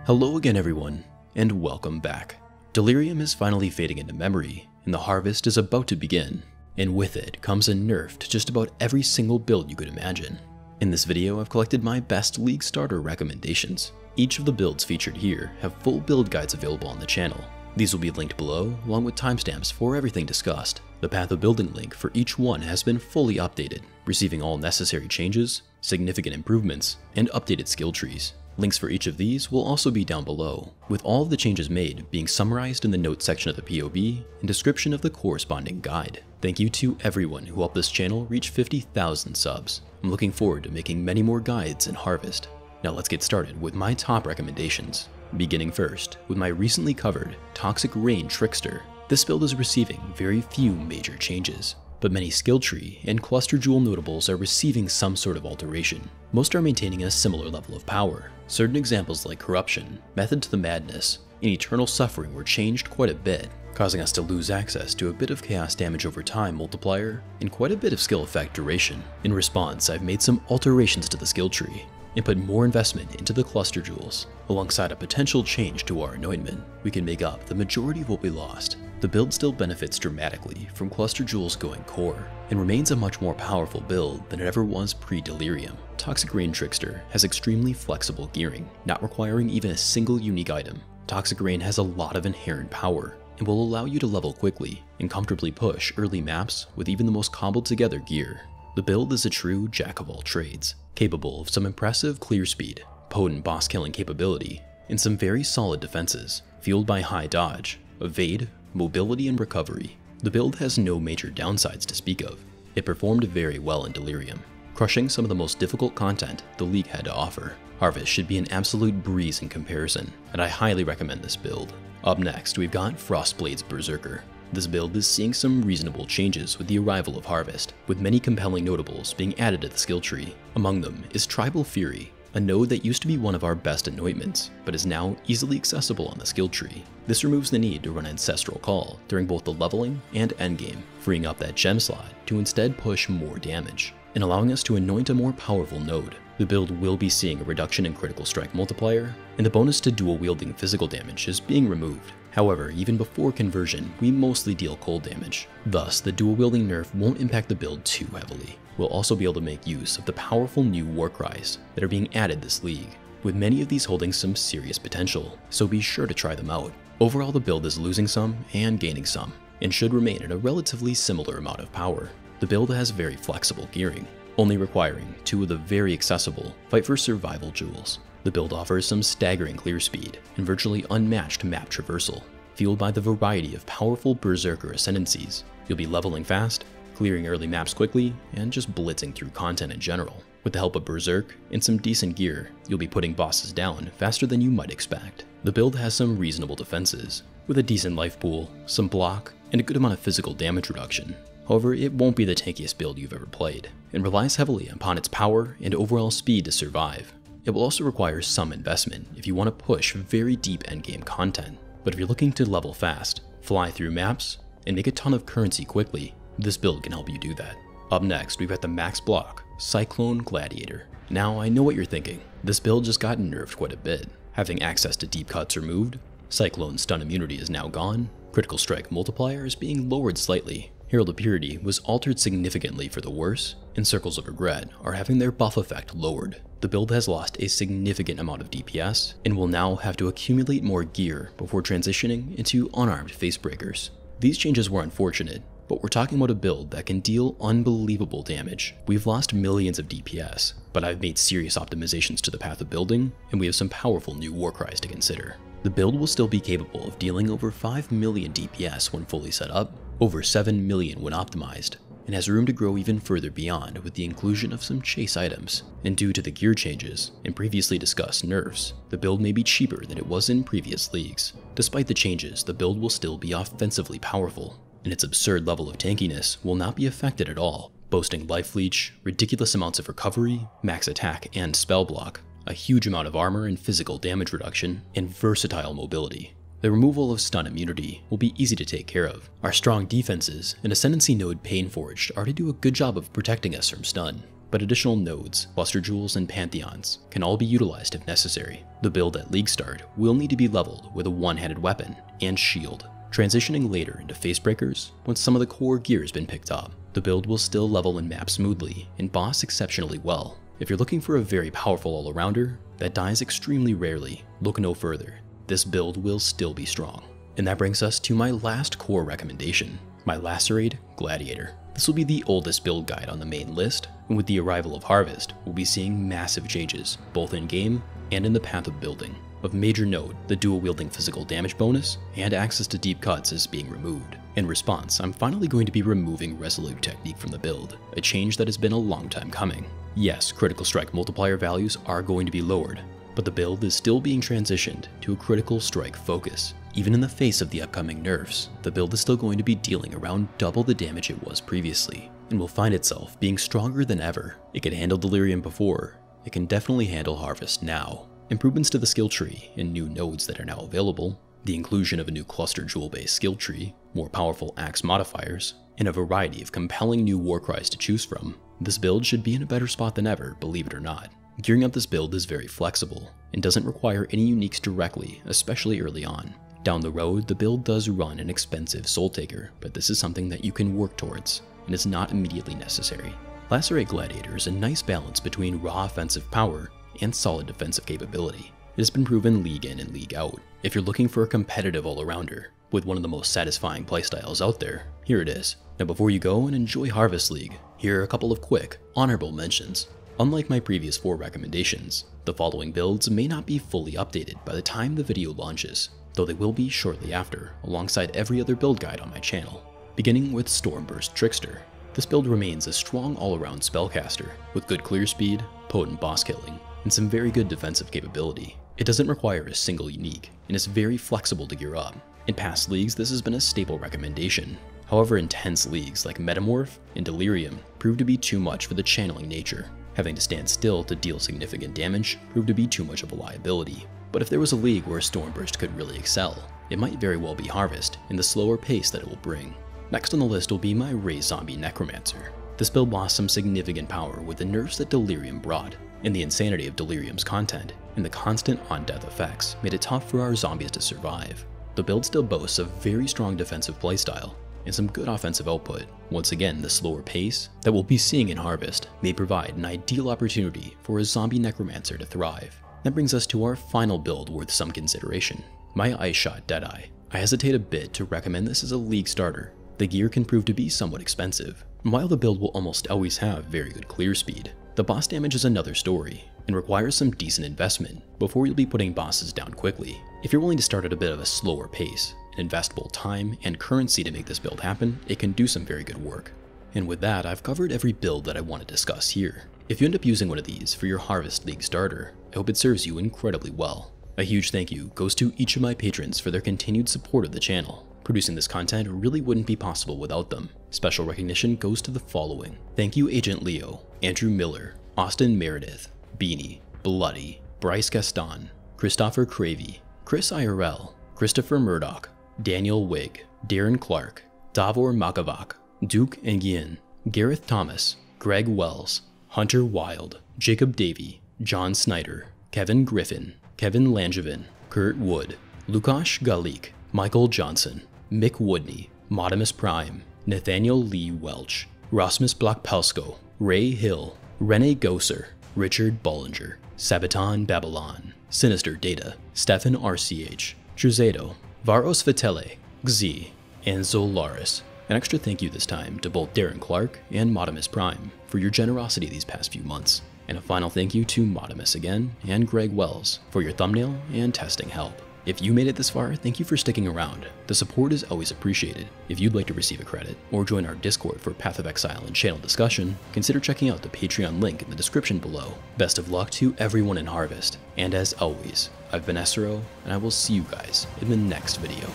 Hello again everyone, and welcome back. Delirium is finally fading into memory, and the harvest is about to begin, and with it comes a nerf to just about every single build you could imagine. In this video, I've collected my best League starter recommendations. Each of the builds featured here have full build guides available on the channel. These will be linked below, along with timestamps for everything discussed. The path of building link for each one has been fully updated, receiving all necessary changes, significant improvements, and updated skill trees. Links for each of these will also be down below, with all of the changes made being summarized in the notes section of the POB and description of the corresponding guide. Thank you to everyone who helped this channel reach 50,000 subs. I'm looking forward to making many more guides in Harvest. Now let's get started with my top recommendations. Beginning first with my recently covered Toxic Rain Trickster. This build is receiving very few major changes, but many skill tree and cluster jewel notables are receiving some sort of alteration. Most are maintaining a similar level of power. Certain examples like Corruption, Method to the Madness, and Eternal Suffering were changed quite a bit, causing us to lose access to a bit of chaos damage over time multiplier and quite a bit of skill effect duration. In response, I've made some alterations to the skill tree and put more investment into the cluster jewels. Alongside a potential change to our anointment, we can make up the majority of what we lost. The build still benefits dramatically from cluster jewels going core, and remains a much more powerful build than it ever was pre-Delirium. Toxic Rain Trickster has extremely flexible gearing, not requiring even a single unique item. Toxic Rain has a lot of inherent power, and will allow you to level quickly and comfortably push early maps with even the most cobbled together gear. The build is a true jack of all trades, capable of some impressive clear speed, potent boss killing capability, and some very solid defenses, fueled by high dodge, evade, mobility, and recovery. The build has no major downsides to speak of. It performed very well in Delirium, crushing some of the most difficult content the League had to offer. Harvest should be an absolute breeze in comparison, and I highly recommend this build. Up next, we've got Frostblade's Berserker. This build is seeing some reasonable changes with the arrival of Harvest, with many compelling notables being added to the skill tree. Among them is Tribal Fury, a node that used to be one of our best anointments, but is now easily accessible on the skill tree. This removes the need to run Ancestral Call during both the leveling and endgame, freeing up that gem slot to instead push more damage, and allowing us to anoint a more powerful node. The build will be seeing a reduction in critical strike multiplier, and the bonus to dual wielding physical damage is being removed. However, even before conversion, we mostly deal cold damage. Thus, the dual wielding nerf won't impact the build too heavily. We'll also be able to make use of the powerful new Warcries that are being added this league, with many of these holding some serious potential, so be sure to try them out. Overall, the build is losing some and gaining some, and should remain at a relatively similar amount of power. The build has very flexible gearing, only requiring 2 of the very accessible Fight for Survival jewels. The build offers some staggering clear speed and virtually unmatched map traversal, fueled by the variety of powerful Berserker ascendancies. You'll be leveling fast, clearing early maps quickly, and just blitzing through content in general. With the help of Berserk and some decent gear, you'll be putting bosses down faster than you might expect. The build has some reasonable defenses, with a decent life pool, some block, and a good amount of physical damage reduction. However, it won't be the tankiest build you've ever played, and relies heavily upon its power and overall speed to survive. It will also require some investment if you want to push very deep endgame content, but if you're looking to level fast, fly through maps, and make a ton of currency quickly, this build can help you do that. Up next, we've got the max block Cyclone Gladiator. Now, I know what you're thinking. This build just got nerfed quite a bit. Having access to deep cuts removed, Cyclone stun immunity is now gone, critical strike multiplier is being lowered slightly, Herald of Purity was altered significantly for the worse, and Circles of Regret are having their buff effect lowered. The build has lost a significant amount of DPS, and will now have to accumulate more gear before transitioning into unarmed facebreakers. These changes were unfortunate, but we're talking about a build that can deal unbelievable damage. We've lost millions of DPS, but I've made serious optimizations to the path of building, and we have some powerful new Warcries to consider. The build will still be capable of dealing over 5 million DPS when fully set up, over 7 million when optimized, and has room to grow even further beyond with the inclusion of some chase items. And due to the gear changes and previously discussed nerfs, the build may be cheaper than it was in previous leagues. Despite the changes, the build will still be offensively powerful, and its absurd level of tankiness will not be affected at all, boasting life leech, ridiculous amounts of recovery, max attack and spell block, a huge amount of armor and physical damage reduction, and versatile mobility. The removal of stun immunity will be easy to take care of. Our strong defenses and Ascendancy node Painforged already do a good job of protecting us from stun. but additional nodes, cluster jewels, and pantheons can all be utilized if necessary. The build at League start will need to be leveled with a one-handed weapon and shield, transitioning later into face breakers once some of the core gear has been picked up. The build will still level and map smoothly and boss exceptionally well. If you're looking for a very powerful all-arounder that dies extremely rarely, look no further. This build will still be strong. And that brings us to my last core recommendation, my Lacerate Gladiator. This will be the oldest build guide on the main list, and with the arrival of Harvest, we'll be seeing massive changes, both in-game and in the path of building. Of major note, the dual-wielding physical damage bonus and access to deep cuts is being removed. In response, I'm finally going to be removing Resolute Technique from the build, a change that has been a long time coming. Yes, critical strike multiplier values are going to be lowered, but the build is still being transitioned to a critical strike focus. Even in the face of the upcoming nerfs, the build is still going to be dealing around double the damage it was previously, and will find itself being stronger than ever. It could handle Delirium before, it can definitely handle Harvest now. Improvements to the skill tree and new nodes that are now available, the inclusion of a new cluster jewel-based skill tree, more powerful axe modifiers, and a variety of compelling new war cries to choose from, this build should be in a better spot than ever, believe it or not. Gearing up this build is very flexible, and doesn't require any uniques directly, especially early on. Down the road, the build does run an expensive Soul Taker, but this is something that you can work towards, and is not immediately necessary. Lacerate Gladiator is a nice balance between raw offensive power and solid defensive capability. It has been proven league in and league out. If you're looking for a competitive all-arounder, with one of the most satisfying playstyles out there, here it is. Now before you go and enjoy Harvest League, here are a couple of quick, honorable mentions. Unlike my previous 4 recommendations, the following builds may not be fully updated by the time the video launches, though they will be shortly after, alongside every other build guide on my channel. Beginning with Stormburst Trickster. This build remains a strong all-around spellcaster, with good clear speed, potent boss killing, and some very good defensive capability. It doesn't require a single unique, and is very flexible to gear up. In past leagues, this has been a staple recommendation. However, intense leagues like Metamorph and Delirium proved to be too much for the channeling nature. Having to stand still to deal significant damage proved to be too much of a liability. But if there was a league where Stormburst could really excel, it might very well be Harvest in the slower pace that it will bring. Next on the list will be my Ray Zombie Necromancer. This build lost some significant power with the nerfs that Delirium brought, and the insanity of Delirium's content, and the constant on-death effects made it tough for our zombies to survive. The build still boasts a very strong defensive playstyle, and some good offensive output. Once again, the slower pace that we'll be seeing in Harvest may provide an ideal opportunity for a zombie necromancer to thrive. That brings us to our final build worth some consideration, my Ice Shot Deadeye. I hesitate a bit to recommend this as a league starter. The gear can prove to be somewhat expensive, and while the build will almost always have very good clear speed, the boss damage is another story, and requires some decent investment before you'll be putting bosses down quickly. If you're willing to start at a bit of a slower pace, and invest both time and currency to make this build happen, it can do some very good work. And with that, I've covered every build that I want to discuss here. If you end up using one of these for your Harvest League starter, I hope it serves you incredibly well. A huge thank you goes to each of my patrons for their continued support of the channel. Producing this content really wouldn't be possible without them. Special recognition goes to the following. Thank you Agent Leo, Andrew Miller, Austin Meredith, Beanie, Bloody, Bryce Gaston, Christopher Cravey, Chris IRL, Christopher Murdoch, Daniel Wigg, Darren Clark, Davor Makavak, Duke Nguyen, Gareth Thomas, Greg Wells, Hunter Wild, Jacob Davey, John Snyder, Kevin Griffin, Kevin Langevin, Kurt Wood, Lukash Galik, Michael Johnson, Mick Woodney, Modimus Prime, Nathaniel Lee Welch, Rasmus Blackpelsko, Ray Hill, Rene Gosser, Richard Bollinger, Sabaton Babylon, Sinister Data, Stefan RCH, Truzado, Varos Vitele, Xi, and Zolaris. An extra thank you this time to both Darren Clark and Modimus Prime for your generosity these past few months. And a final thank you to Modimus again and Greg Wells for your thumbnail and testing help. If you made it this far, thank you for sticking around. The support is always appreciated. If you'd like to receive a credit or join our Discord for Path of Exile and channel discussion, consider checking out the Patreon link in the description below. Best of luck to everyone in Harvest, and as always, I've been Esoro, and I will see you guys in the next video.